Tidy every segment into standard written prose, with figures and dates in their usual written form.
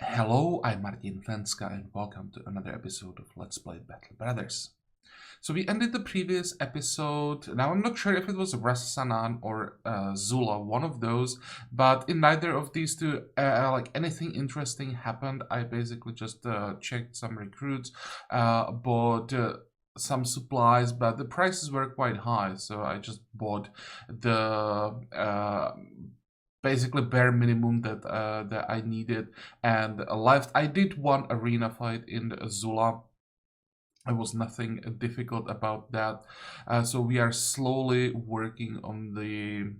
Hello, I'm Martin Fencka and welcome to another episode of Let's Play Battle Brothers. So we ended the previous episode. Now I'm not sure if it was Rassanan or Zula, one of those, but in neither of these two, anything interesting happened. I basically just checked some recruits, bought some supplies, but the prices were quite high, so I just bought the basically bare minimum that I needed and left. I did one arena fight in Zula. It was nothing difficult about that. So we are slowly working on the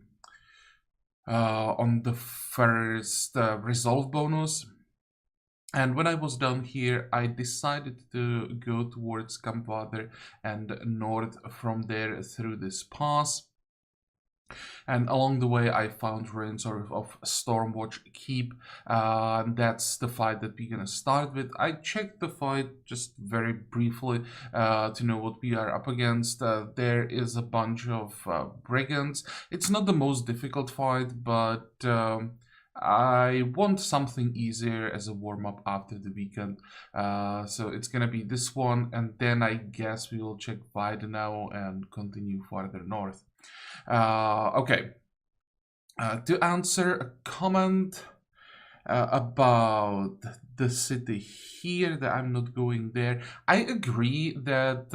first resolve bonus. And when I was down here, I decided to go towards Kampwater and north from there through this pass. And along the way, I found ruins of Stormwatch Keep. That's the fight that we're gonna start with. I checked the fight just very briefly to know what we are up against. There is a bunch of brigands. It's not the most difficult fight, but I want something easier as a warm-up after the weekend. So it's gonna be this one, and then I guess we will check Weidenau and continue further north. Okay. To answer a comment about the city here, that I'm not going there, I agree that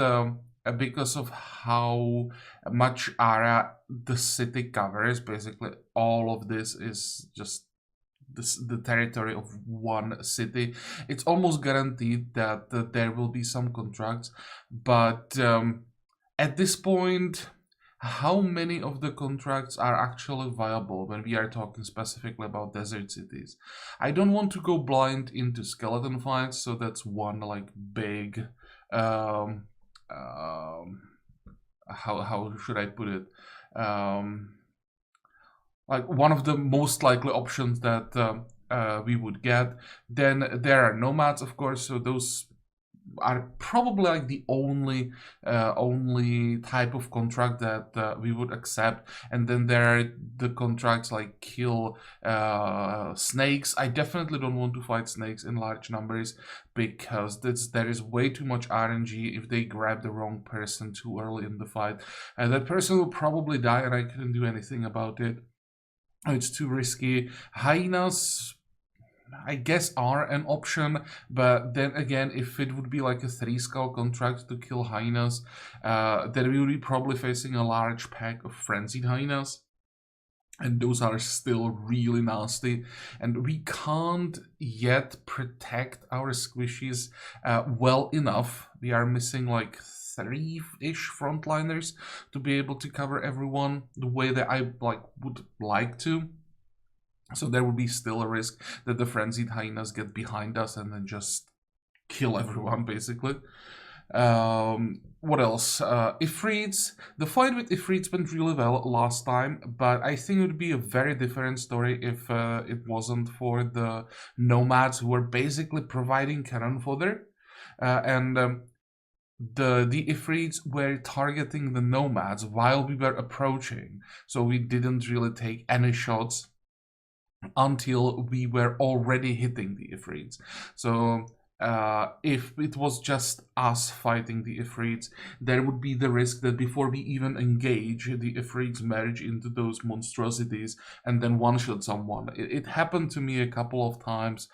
because of how much area the city covers, basically all of this is just the territory of one city. It's almost guaranteed that there will be some contracts, but at this point, how many of the contracts are actually viable when we are talking specifically about desert cities? I don't want to go blind into skeleton fights, so that's one like big how should I put it? Like one of the most likely options that we would get. Then there are nomads, of course, so those are probably like the only type of contract that we would accept. And then there are the contracts like kill snakes. I definitely don't want to fight snakes in large numbers because there is way too much RNG if they grab the wrong person too early in the fight, and that person will probably die and I couldn't do anything about it. It's too risky. Hyenas, I guess, are an option, but then again, if it would be like a 3-skull contract to kill hyenas, then we would be probably facing a large pack of frenzied hyenas, and those are still really nasty, and we can't yet protect our squishies well enough. We are missing like 3-ish frontliners to be able to cover everyone the way that I would like to. So there would be still a risk that the frenzied hyenas get behind us and then just kill everyone, basically. What else? Ifrits. The fight with Ifrits went really well last time, but I think it would be a very different story if it wasn't for the nomads who were basically providing cannon fodder. The Ifrits were targeting the nomads while we were approaching, so we didn't really take any shots until we were already hitting the Ifrits. So if it was just us fighting the Ifrits, there would be the risk that before we even engage, the Ifrits merge into those monstrosities and then one-shot someone. It happened to me a couple of times.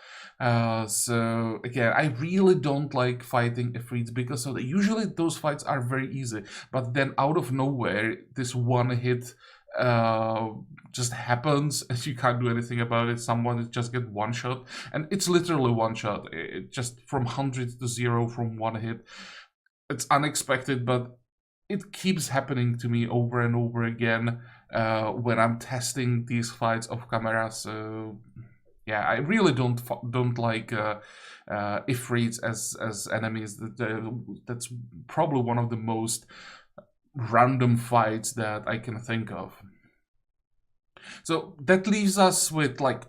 So again, I really don't like fighting Ifrits because usually those fights are very easy, but then out of nowhere, this one hit just happens and you can't do anything about it. Someone just get one shot, and it's literally one shot. It just from 100 to 0 from one hit. It's unexpected, but it keeps happening to me over and over again when I'm testing these fights off camera. So yeah, I really don't like Ifrits as enemies. That's probably one of the most random fights that I can think of. So that leaves us with like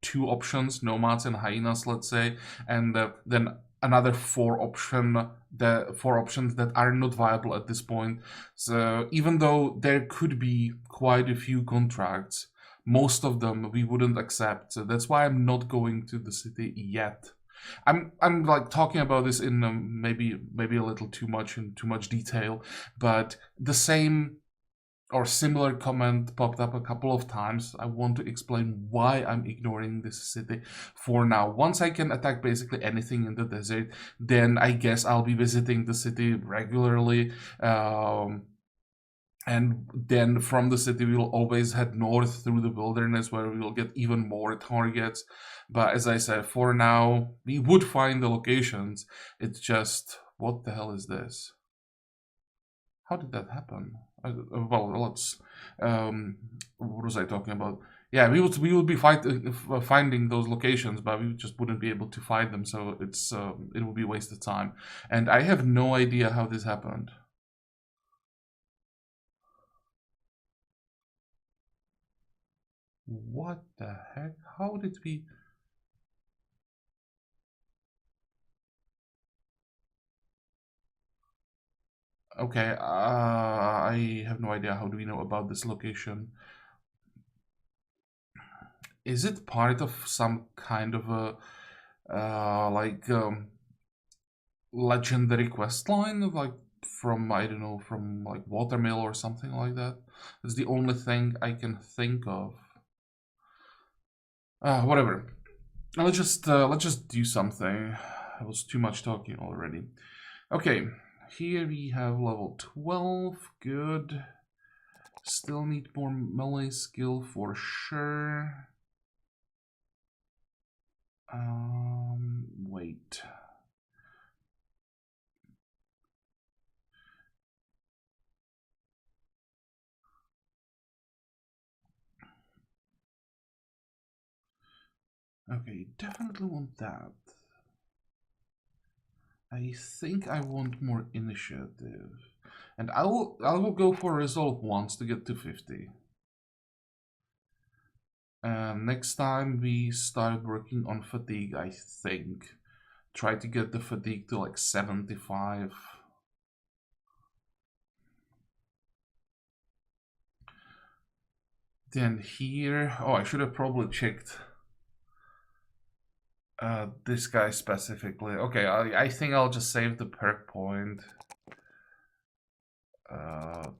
2 options, nomads and hyenas, let's say, and then another 4 options that are not viable at this point. So even though there could be quite a few contracts, most of them we wouldn't accept. So that's why I'm not going to the city yet. I'm like talking about this in maybe a little too much in too much detail, but the same or similar comment popped up a couple of times. I want to explain why I'm ignoring this city for now. Once I can attack basically anything in the desert, then I guess I'll be visiting the city regularly. And then from the city, we will always head north through the wilderness where we will get even more targets. But as I said, for now, we would find the locations. It's just, what the hell is this? How did that happen? Well, let's. What was I talking about? Yeah, we would be finding those locations, but we just wouldn't be able to find them. So it would be wasted time, and I have no idea how this happened. What the heck? How did we? Okay, I have no idea. How do we know about this location? Is it part of some kind of a like legendary quest line, like from I don't know, from like Watermill or something like that? It's the only thing I can think of. Whatever. Let's just do something. It was too much talking already. Okay, here we have level 12. Good. Still need more melee skill for sure. Wait. Okay, definitely want that. I think I want more initiative. And I will go for resolve once to get to 50. Next time we start working on fatigue, I think. Try to get the fatigue to like 75. Then here, oh, I should have probably checked this guy specifically. Okay, I think I'll just save the perk point.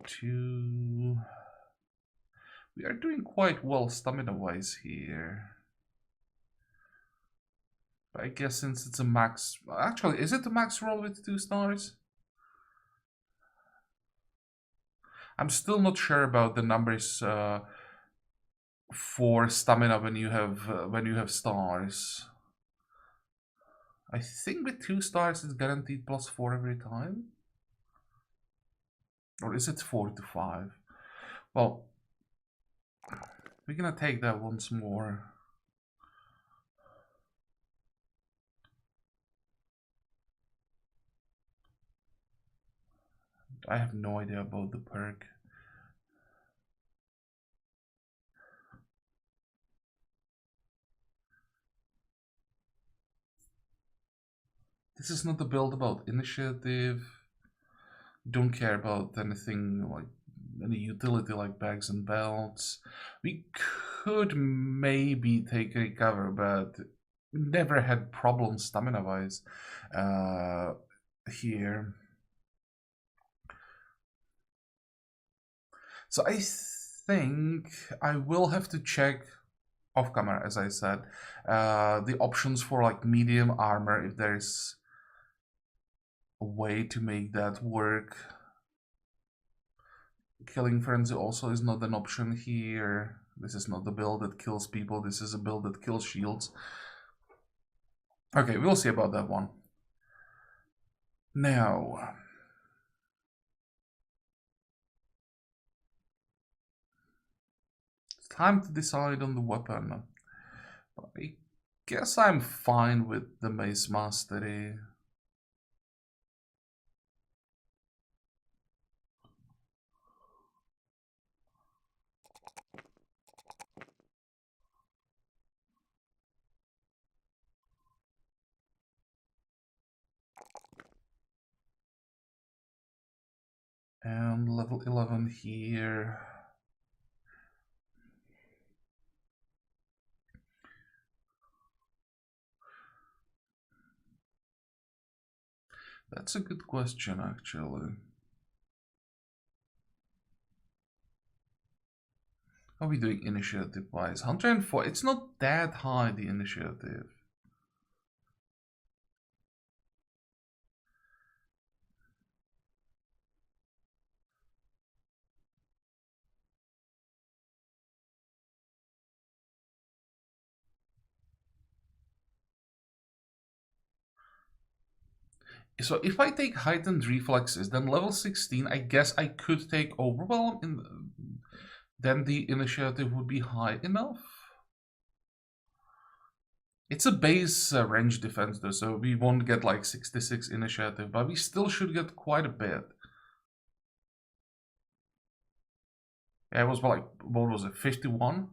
Two. We are doing quite well stamina-wise here. But I guess since it's a max... Actually, is it a max roll with 2 stars? I'm still not sure about the numbers for stamina when you have stars. I think with 2 stars it's guaranteed +4 every time. Or is it 4 to 5? Well, we're gonna take that once more. I have no idea about the perk. This is not a build about initiative. Don't care about anything like any utility like bags and belts. We could maybe take recover, but never had problems stamina wise here. So I think I will have to check off camera, as I said, the options for like medium armor if there's a way to make that work. Killing Frenzy also is not an option here. This is not the build that kills people, this is a build that kills shields. Okay, we'll see about that one. Now, it's time to decide on the weapon. I guess I'm fine with the Mace Mastery. And level 11 here. That's a good question, actually. How are we doing initiative-wise? 104. It's not that high, the initiative. So if I take heightened reflexes, then level 16, I guess I could take overwhelm, then the initiative would be high enough. It's a base range defense though, so we won't get like 66 initiative, but we still should get quite a bit. Yeah, it was like, what was it, 51?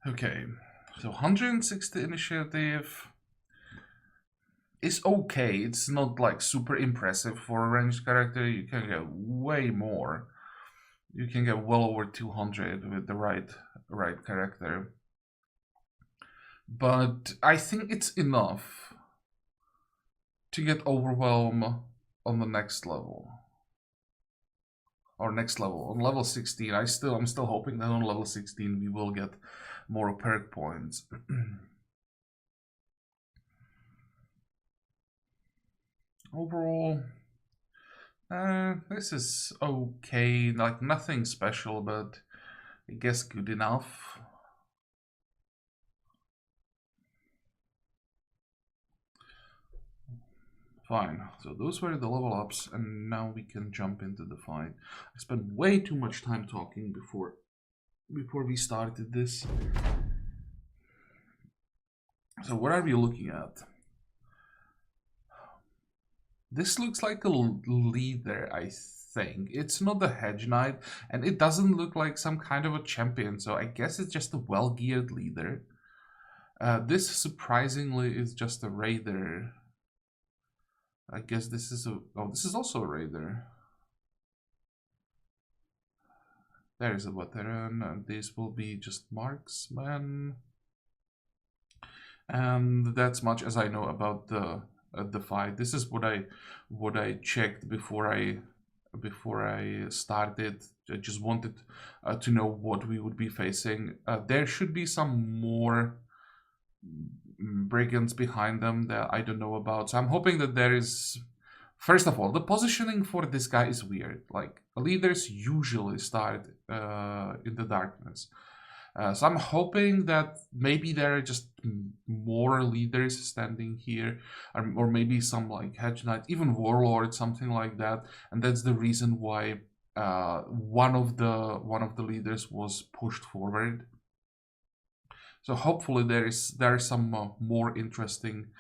Okay, so 160 initiative is okay. It's not like super impressive for a ranged character. You can get way more. You can get well over 200 with the right character. But I think it's enough to get overwhelm on the next level. Or next level, on level 16. I'm still hoping that on level 16 we will get more perk points. Overall, this is okay, like nothing special, but I guess good enough. Fine, so those were the level ups, and now we can jump into the fight. I spent way too much time talking before we started this. So what are we looking at? This looks like a leader, I think. It's not a hedge knight, and it doesn't look like some kind of a champion, so I guess it's just a well-geared leader. This surprisingly is just a raider. I guess this is this is also a raider. There is a veteran, and this will be just marksman. And that's much as I know about the fight. This is what I checked before I started. I just wanted to know what we would be facing. There should be some more brigands behind them that I don't know about. So I'm hoping that there is. First of all, the positioning for this guy is weird. Like leaders usually start in the darkness. So I'm hoping that maybe there are just more leaders standing here, or maybe some like hedge knight, even warlord, something like that, and that's the reason why one of the leaders was pushed forward. So hopefully there are some more interesting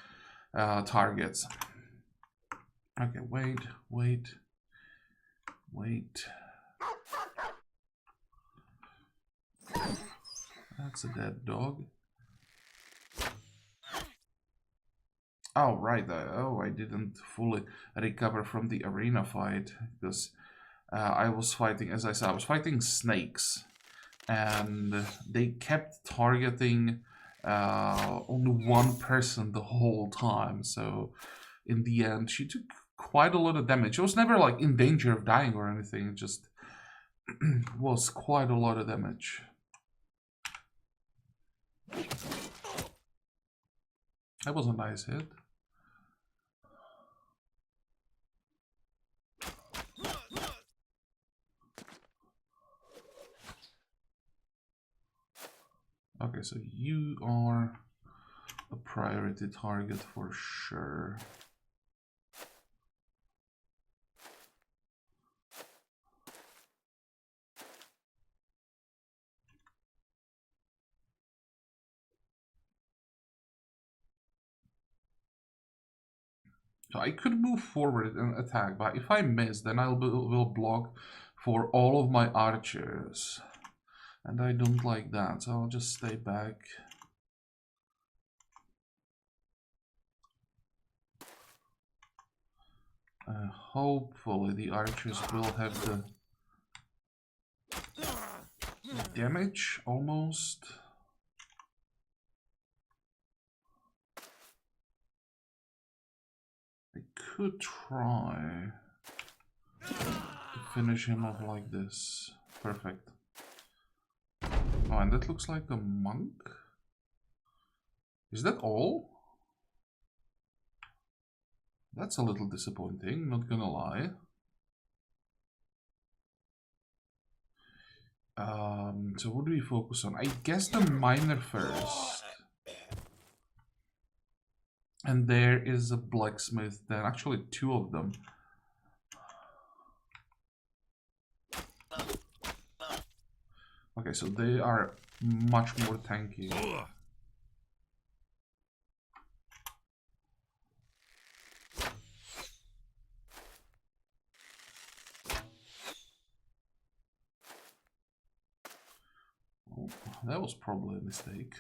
targets. Okay, wait. That's a dead dog. Oh, right. I didn't fully recover from the arena fight because I was fighting, as I said, I was fighting snakes, and they kept targeting only one person the whole time. So in the end, she took quite a lot of damage. She was never like in danger of dying or anything. It just was quite a lot of damage. That was a nice hit. Okay, so you are a priority target for sure. So I could move forward and attack, but if I miss, then will block for all of my archers. And I don't like that, so I'll just stay back. Hopefully the archers will have the damage, almost. I could try to finish him off like this. Perfect. Oh, and that looks like a monk. Is that all? That's a little disappointing, not gonna lie. So what do we focus on? I guess the miner first. And there is a blacksmith then, actually two of them. Okay, so they are much more tanky. Oh, that was probably a mistake.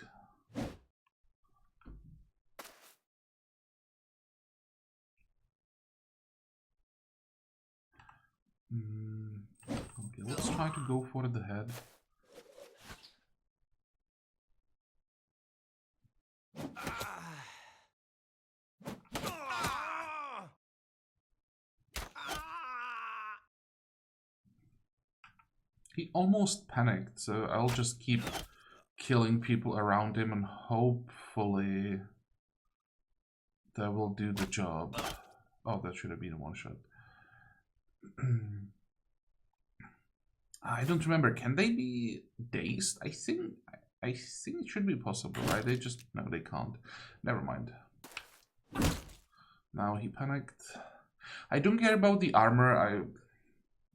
Okay, let's try to go for the head. He almost panicked, so I'll just keep killing people around him and hopefully that will do the job. Oh, that should have been a one-shot. I don't remember. Can they be dazed? I think it should be possible, right? They just... no, they can't. Never mind. Now he panicked. I don't care about the armor. I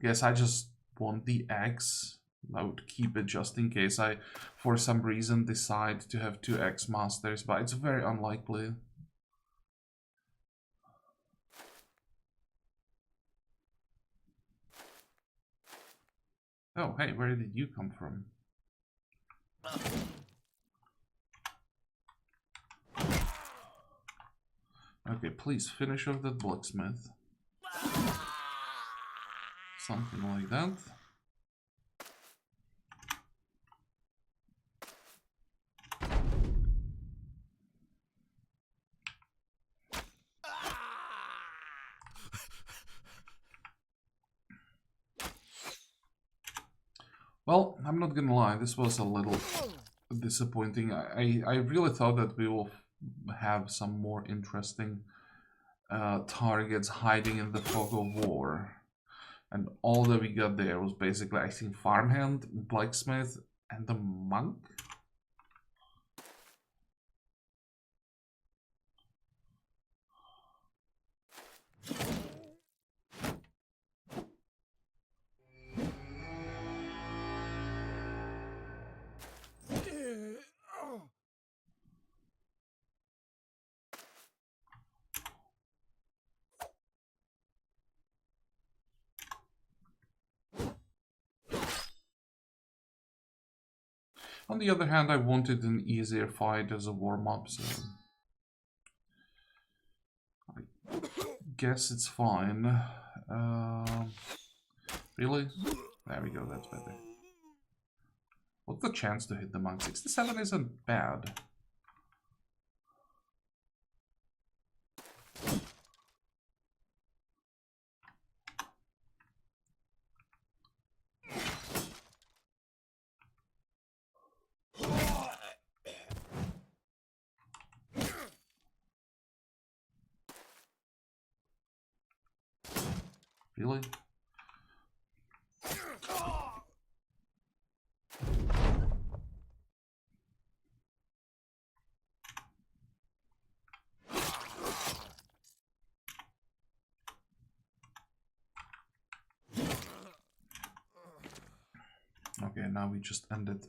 guess I just want the axe. I would keep it just in case I, for some reason, decide to have two axe masters, but it's very unlikely. Oh, hey, where did you come from? Okay, please finish off that blacksmith. Something like that. Well, I'm not gonna lie, this was a little disappointing. I really thought that we will have some more interesting targets hiding in the fog of war. And all that we got there was basically, I think, farmhand, blacksmith, and the monk. On the other hand, I wanted an easier fight as a warm-up, so I guess it's fine. Really? There we go, that's better. What's the chance to hit the monk? 67 isn't bad. Really? Okay, now we just ended.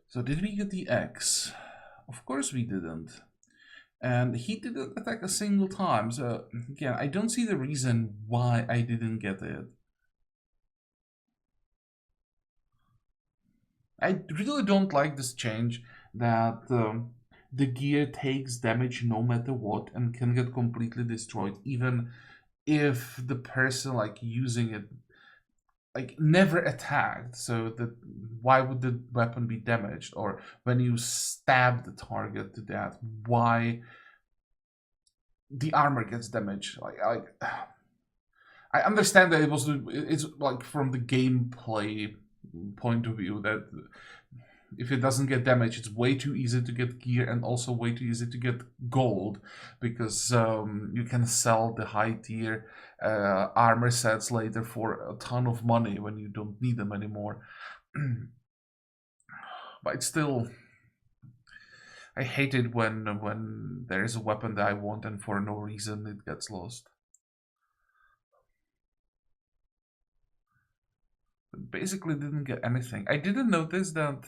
So did we get the X? Of course we didn't. And he didn't attack a single time. So again, I don't see the reason why I didn't get it. I really don't like this change that the gear takes damage no matter what and can get completely destroyed, even if the person like using it like never attacked. So that why would the weapon be damaged? Or when you stab the target to death, why the armor gets damaged? Like I understand that it's like from the gameplay point of view that if it doesn't get damaged, it's way too easy to get gear and also way too easy to get gold because you can sell the high tier armor sets later for a ton of money when you don't need them anymore. But it's still, I hate it when there is a weapon that I want and for no reason it gets lost. But basically didn't get anything. I didn't notice that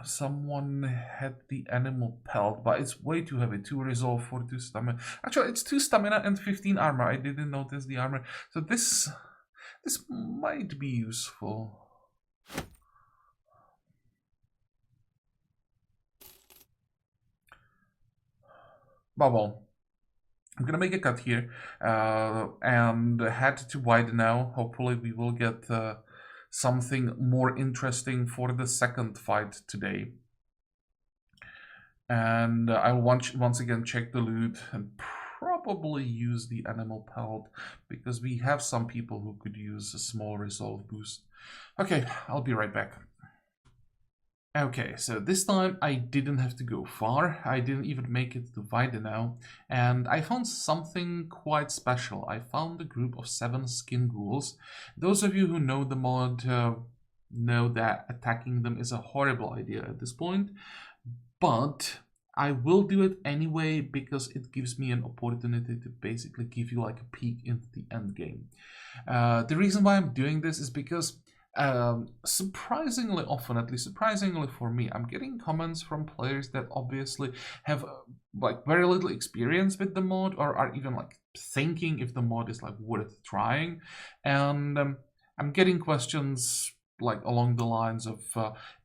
someone had the animal pelt, but it's way too heavy. 2 resolve for 2 stamina. Actually, it's 2 stamina and 15 armor. I didn't notice the armor. So this might be useful. But well, I'm gonna make a cut here and head to Wide now. Hopefully we will get something more interesting for the second fight today. And I will once again check the loot and probably use the animal pelt because we have some people who could use a small resolve boost. Okay, I'll be right back. Okay, so this time I didn't have to go far. I didn't even make it to Weidenau, and I found something quite special. I found a group of 7 skin ghouls. Those of you who know the mod know that attacking them is a horrible idea at this point, but I will do it anyway because it gives me an opportunity to basically give you like a peek into the end game. The reason why I'm doing this is because surprisingly often, at least surprisingly for me, I'm getting comments from players that obviously have like very little experience with the mod or are even like thinking if the mod is like worth trying, and I'm getting questions like along the lines of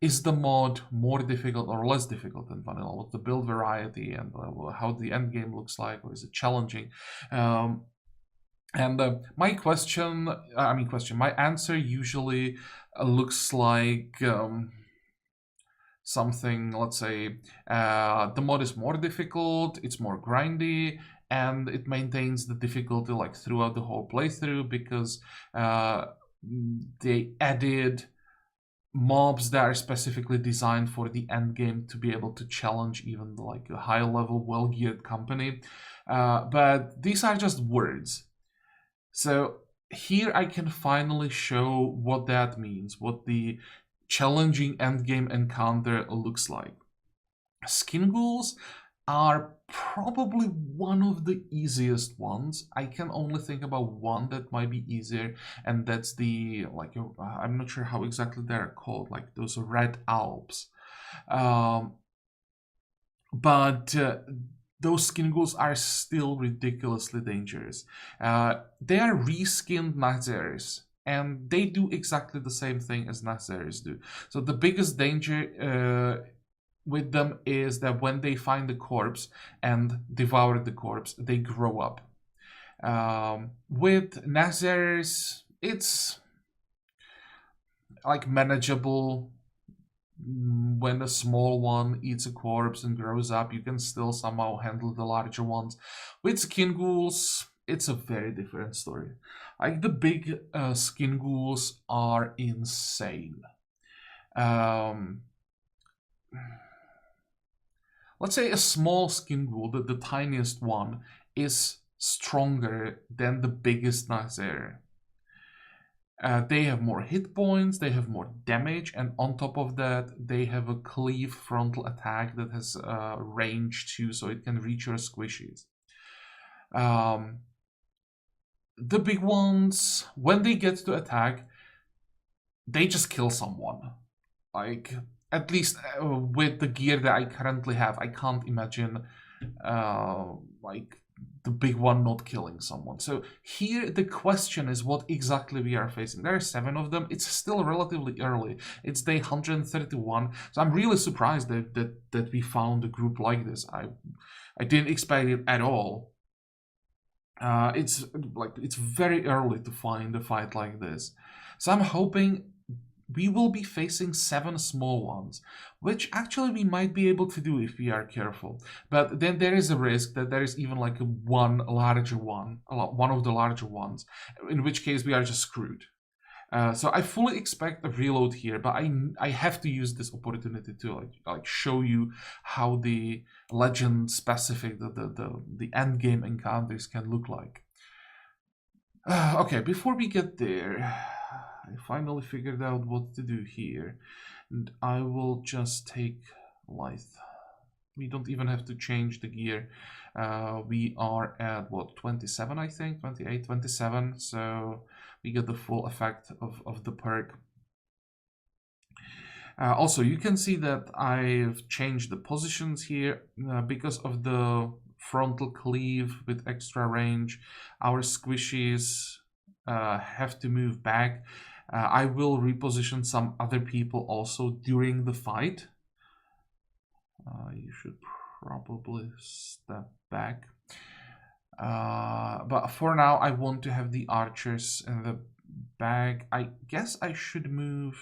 is the mod more difficult or less difficult than vanilla? What's the build variety and how the end game looks like, or is it challenging? And my my answer usually looks like something, let's say, the mod is more difficult, it's more grindy, and it maintains the difficulty like throughout the whole playthrough because they added mobs that are specifically designed for the end game to be able to challenge even like a high level, well geared company. But these are just words. So here I can finally show what that means, what the challenging endgame encounter looks like. Skin ghouls are probably one of the easiest ones. I can only think about one that might be easier, and that's the, like, I'm not sure how exactly they're called, like those red Alps. But those skin ghouls are still ridiculously dangerous. They are reskinned Nazaris, and they do exactly the same thing as Nazaris do. So the biggest danger with them is that when they find the corpse and devour the corpse, they grow up. With Nazaris, it's like manageable. When a small one eats a corpse and grows up, you can still somehow handle the larger ones. With skin ghouls, it's a very different story. Like the big skin ghouls are insane. Let's say a small skin ghoul, the tiniest one, is stronger than the biggest Nazir. They have more hit points, they have more damage, and on top of that, they have a cleave frontal attack that has range too, so it can reach your squishies. The big ones, when they get to attack, they just kill someone. like at least with the gear that I currently have, I can't imagine like the big one not killing someone. So here the question is what exactly we are facing. There are 7 of them. It's still relatively early. It's day 131. So I'm really surprised that we found a group like this. I didn't expect it at all. It's very early to find a fight like this. So I'm hoping we will be facing 7 small ones, which actually we might be able to do if we are careful. But then there is a risk that there is even like one larger one, one of the larger ones, in which case we are just screwed. So I fully expect a reload here, but I have to use this opportunity to like show you how the legend specific the end game encounters can look like. Okay, before we get there, I finally figured out what to do here, and I will just take Lithe. We don't even have to change the gear. We are at what, 27, I think, 28, 27. So we get the full effect of the perk. Also, you can see that I've changed the positions here because of the frontal cleave with extra range. Our squishies have to move back. I will reposition some other people also during the fight. You should probably step back. But for now, I want to have the archers in the back. I guess I should move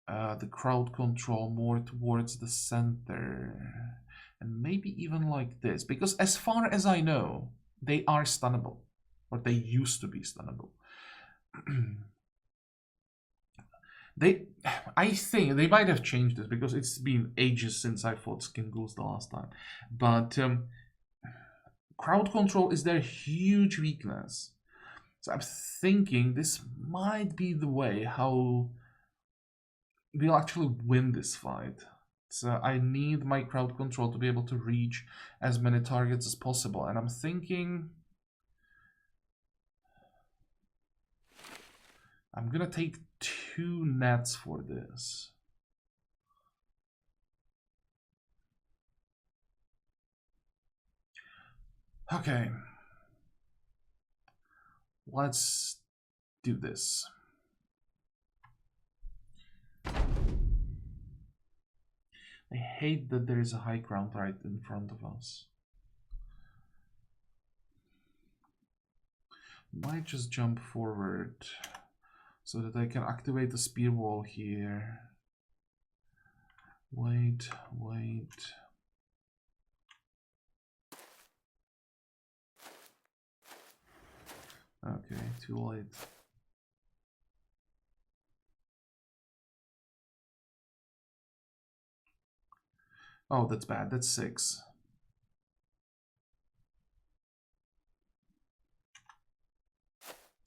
the crowd control more towards the center. And maybe even like this. Because as far as I know, they are stunnable. Or they used to be stunnable. I think they might have changed this because it's been ages since I fought skin ghouls the last time. But crowd control is their huge weakness. So I'm thinking this might be the way how we'll actually win this fight. So I need my crowd control to be able to reach as many targets as possible. And I'm thinking I'm gonna take 2 nets for this. Okay. Let's do this. I hate that there is a high ground right in front of us. Might just jump forward so that I can activate the spear wall here. Wait. Okay, too late. Oh, that's bad. That's 6.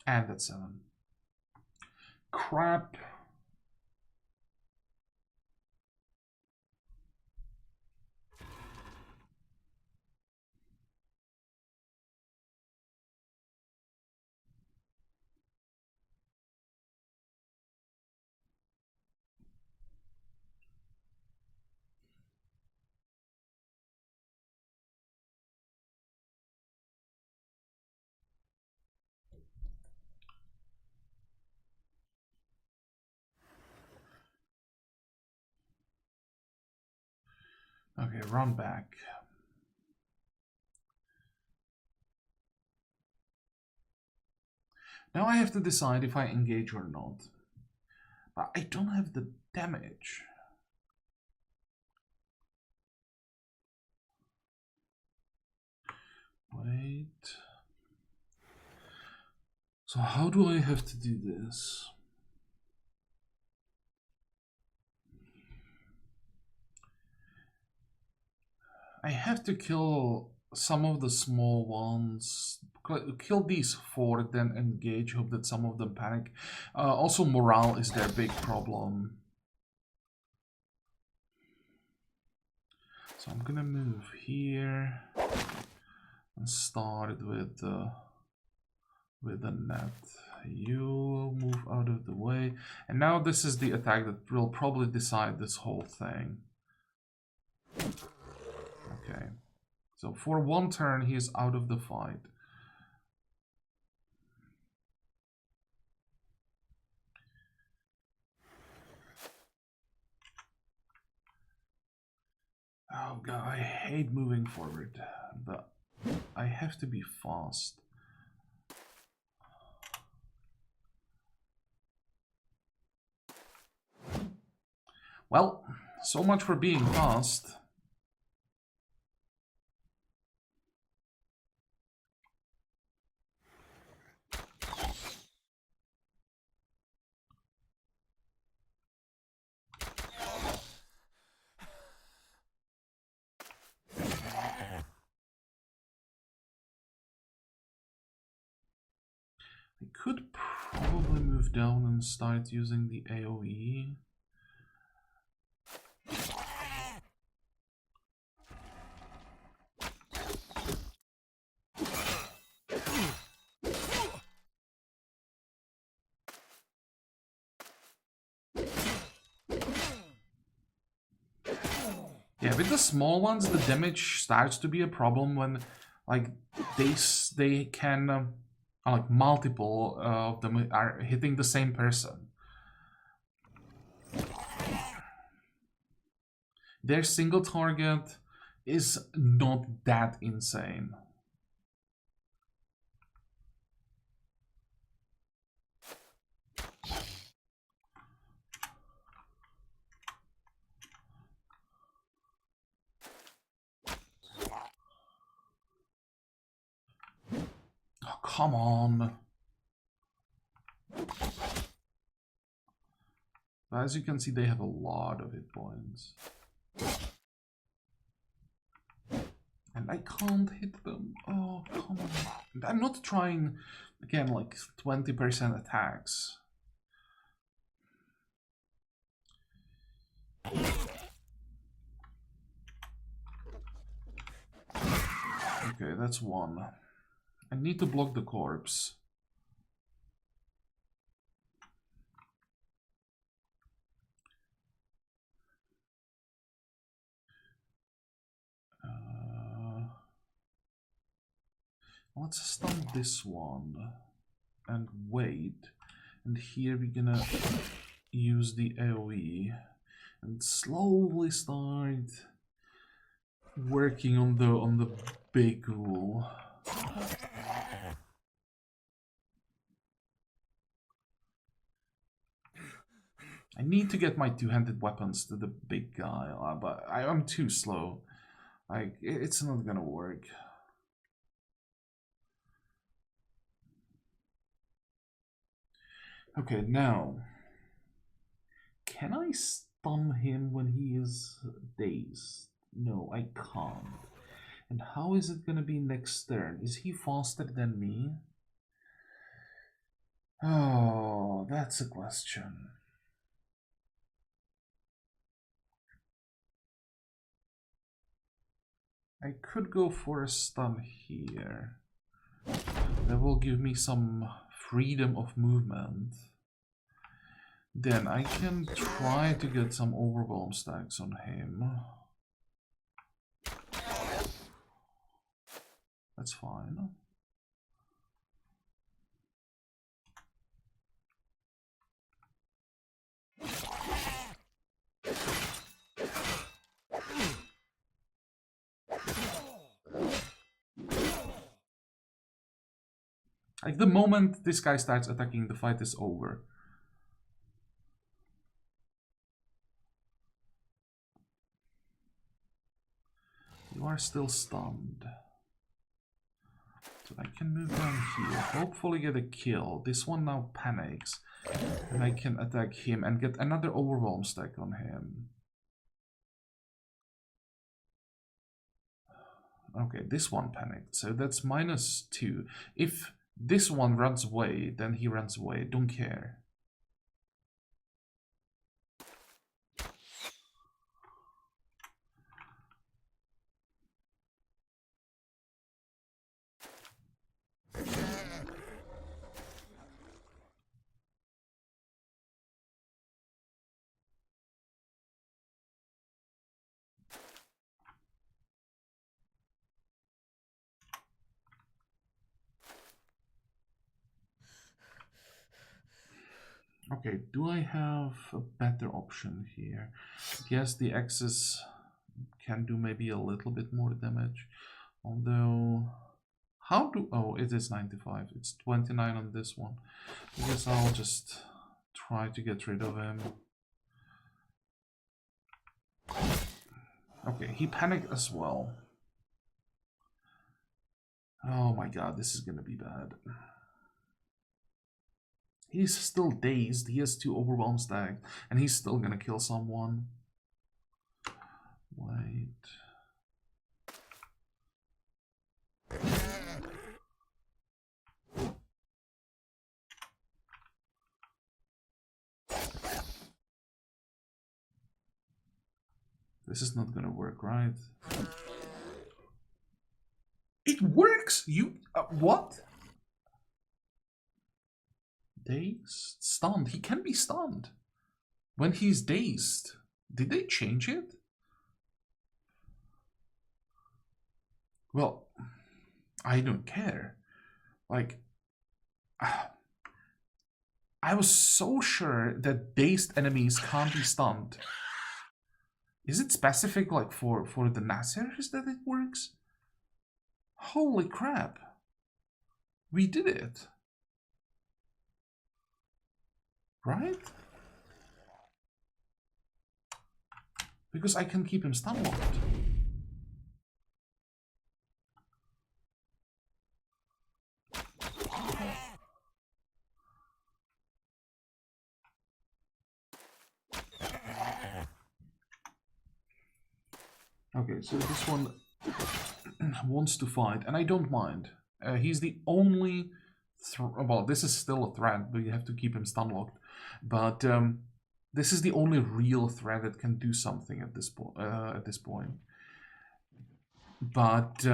And that's 7. Crap. Okay, run back. Now I have to decide if I engage or not. But I don't have the damage. Wait. So how do I have to do this? I have to kill some of the small ones. Kill these 4, then engage. Hope that some of them panic. Also, morale is their big problem. So I'm gonna move here and start with the with a net. You move out of the way. And now this is the attack that will probably decide this whole thing. Okay. So for one turn, he is out of the fight. Oh god, I hate moving forward, but I have to be fast. Well, so much for being fast. I could probably move down and start using the AoE. Yeah, with the small ones, the damage starts to be a problem when, like, they can, like, multiple of them are hitting the same person. Their single target is not that insane. Oh, come on. As you can see, they have a lot of hit points. And I can't hit them. Oh, come on. I'm not trying, again, like 20% attacks. Okay, that's one. I need to block the corpse. Let's stun this one and wait. And here we're gonna use the AoE and slowly start working on the big ghoul. I need to get my two-handed weapons to the big guy, but I'm too slow. Like, it's not gonna work. Okay, now, can I stun him when he is dazed? No, I can't. And how is it gonna be next turn? Is he faster than me? Oh, that's a question. I could go for a stun here. That will give me some freedom of movement. Then I can try to get some overwhelm stacks on him. That's fine. Like, the moment this guy starts attacking, the fight is over. You are still stunned. So I can move down here, hopefully get a kill. This one now panics. And I can attack him and get another overwhelm stack on him. Okay, this one panicked, so that's -2. If this one runs away, then he runs away. Don't care. Okay, do I have a better option here? Yes, the X's can do maybe a little bit more damage. Although, how do... Oh, it is 95. It's 29 on this one. I guess I'll just try to get rid of him. Okay, he panicked as well. Oh my god, this is gonna be bad. He's still dazed. He has 2 overwhelm stacked, and he's still gonna kill someone. Wait. This is not gonna work, right? It works! You... what? Dazed? Stunned. He can be stunned. When he's dazed. Did they change it? Well, I don't care. Like... I was so sure that dazed enemies can't be stunned. Is it specific, like, for the Nazirs that it works? Holy crap. We did it. Right? Because I can keep him stun locked. Okay, so this one wants to fight, and I don't mind. He's the only... well, this is still a threat, but you have to keep him stun locked. But this is the only real threat that can do something at this point. But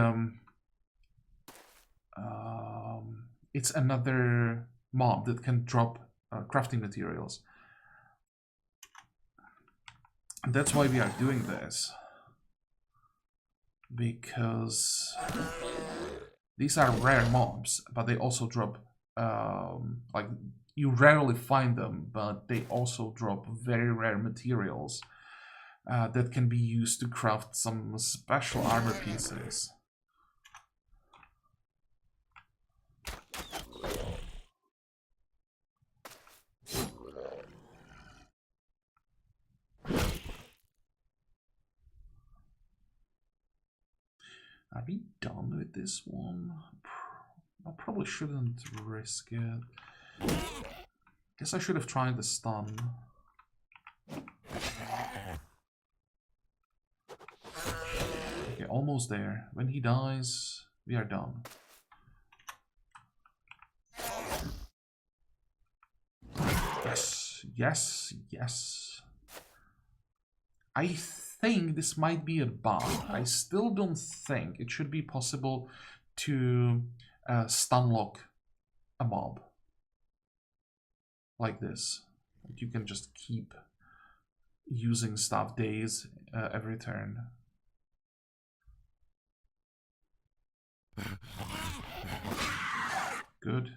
it's another mob that can drop crafting materials. And that's why we are doing this. Because these are rare mobs, but they also drop, like, you rarely find them, but they also drop very rare materials that can be used to craft some special armor pieces. Are we done with this one? I probably shouldn't risk it. Guess I should have tried the stun. Okay, almost there. When he dies, we are done. Yes, yes, yes. I think this might be a bug. I still don't think it should be possible to stun lock a mob like this. You can just keep using stuff days every turn. Good.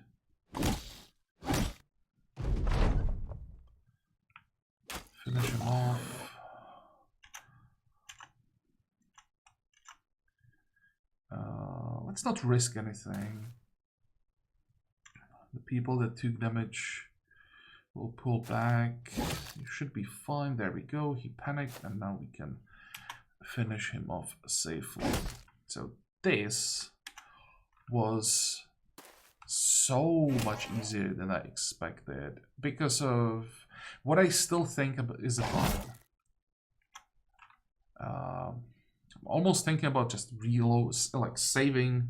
Finish him off. Let's not risk anything. The people that took damage will pull back. You should be fine. There we go. He panicked, and now we can finish him off safely. So this was so much easier than I expected because of what I still think is a bug. I'm almost thinking about just reload, like saving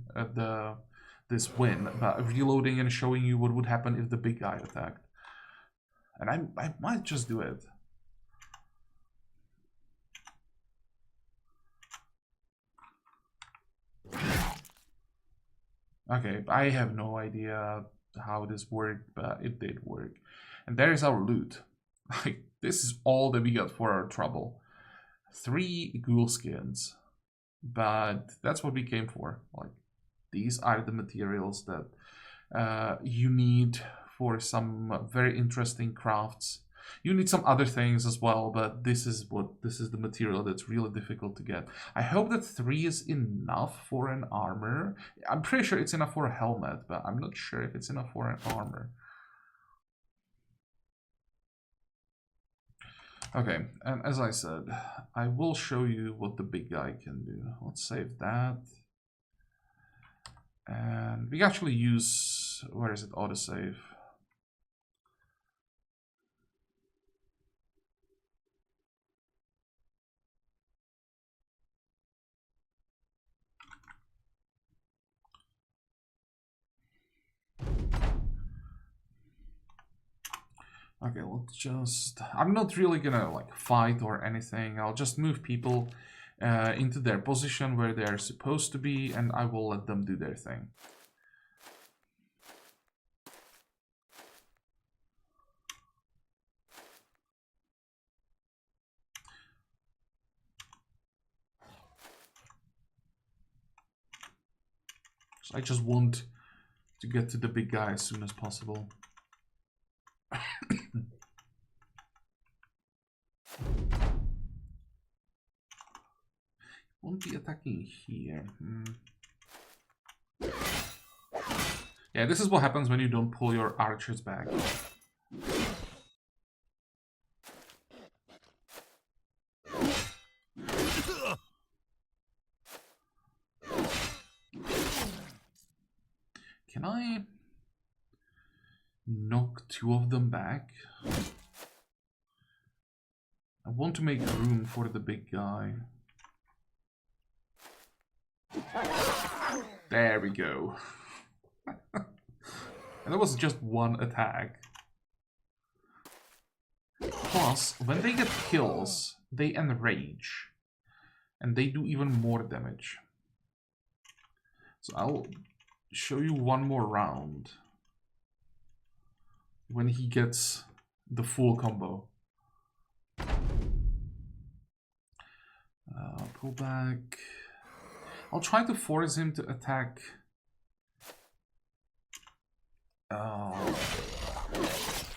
this win, but reloading and showing you what would happen if the big guy attacked. And I might just do it. Okay, I have no idea how this worked, but it did work. And there's our loot. Like, this is all that we got for our trouble. 3 ghoul skins. But that's what we came for. Like, these are the materials that you need for some very interesting crafts. You need some other things as well, but this is the material that's really difficult to get. I hope that 3 is enough for an armor. I'm pretty sure it's enough for a helmet, but I'm not sure if it's enough for an armor. Okay, and as I said, I will show you what the big guy can do. Let's save that. And we actually use, where is it, autosave? Okay, let's just... I'm not really gonna like fight or anything. I'll just move people into their position where they're supposed to be, and I will let them do their thing. So I just want to get to the big guy as soon as possible. Won't be attacking here. Yeah, this is what happens when you don't pull your archers back. Can I knock 2 of them back? I want to make room for the big guy. There we go. And that was just 1 attack. Plus, when they get kills, they enrage. And they do even more damage. So I'll show you 1 more round. When he gets the full combo. Pull back. I'll try to force him to attack.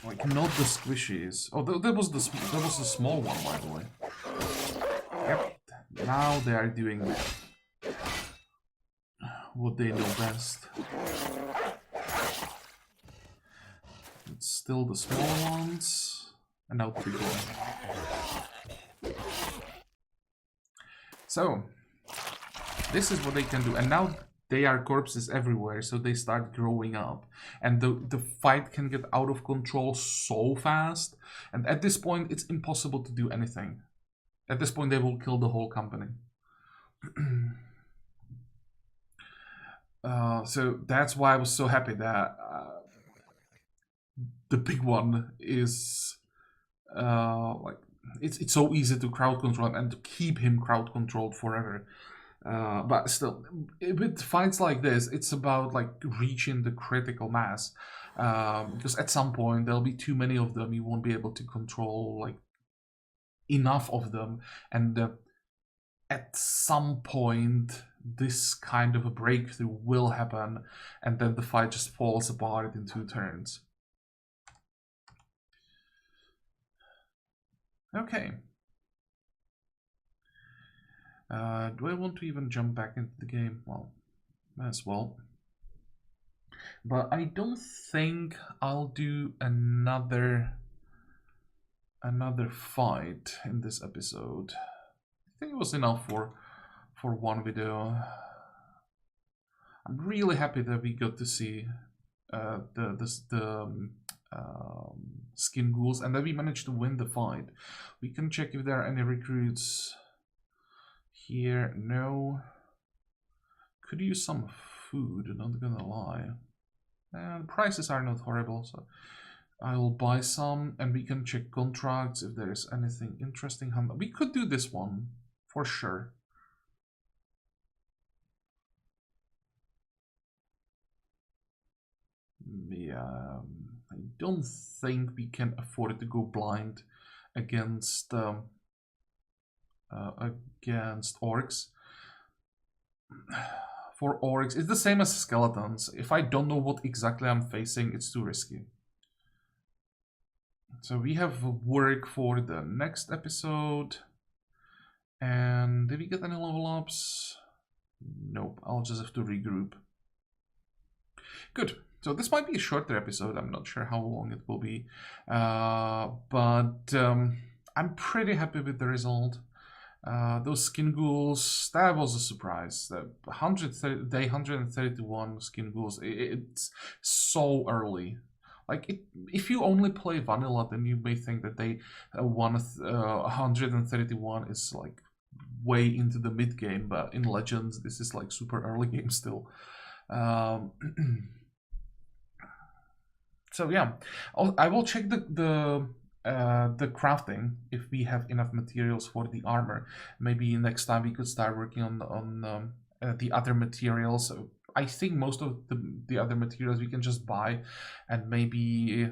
Like not the squishies. Oh, that was the small one, by the way. Yep. Now they are doing what they know best. It's still the small ones, and now the big one. So this is what they can do, and now they are corpses everywhere, so they start growing up, and the fight can get out of control so fast, and at this point it's impossible to do anything. At this point they will kill the whole company. So that's why I was so happy that the big one is like it's so easy to crowd control and to keep him crowd controlled forever. But still, with fights like this, it's about like reaching the critical mass, because at some point there'll be too many of them. You won't be able to control like enough of them, and at some point this kind of a breakthrough will happen, and then the fight just falls apart in 2 turns. Okay. Do I want to even jump back into the game? Well, as well. But I don't think I'll do another fight in this episode. I think it was enough for 1 video. I'm really happy that we got to see the skin ghouls, and that we managed to win the fight. We can check if there are any recruits here. No. Could use some food, not gonna lie. And prices are not horrible, so I will buy some, and we can check contracts if there is anything interesting. We could do this one for sure. Yeah, I don't think we can afford to go blind against orcs. For orcs, it's the same as skeletons. If I don't know what exactly I'm facing, it's too risky. So we have work for the next episode. And did we get any level ups? Nope, I'll just have to regroup. Good. So this might be a shorter episode. I'm not sure how long it will be. But I'm pretty happy with the result. Those skin ghouls, that was a surprise. The 131 skin ghouls, it's so early. Like, if you only play vanilla, then you may think that they 131 is like way into the mid game, but in Legends, this is like super early game still. So yeah, I will check the crafting if we have enough materials for the armor. Maybe next time we could start working on the other materials. I think most of the other materials we can just buy, and maybe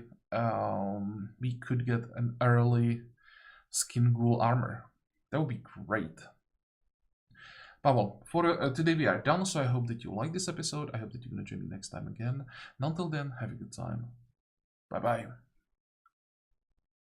we could get an early skin ghoul armor. That would be great. But well, for today we are done, so I hope that you like this episode. I hope that you're gonna join me next time again. And until then, have a good time. Bye bye.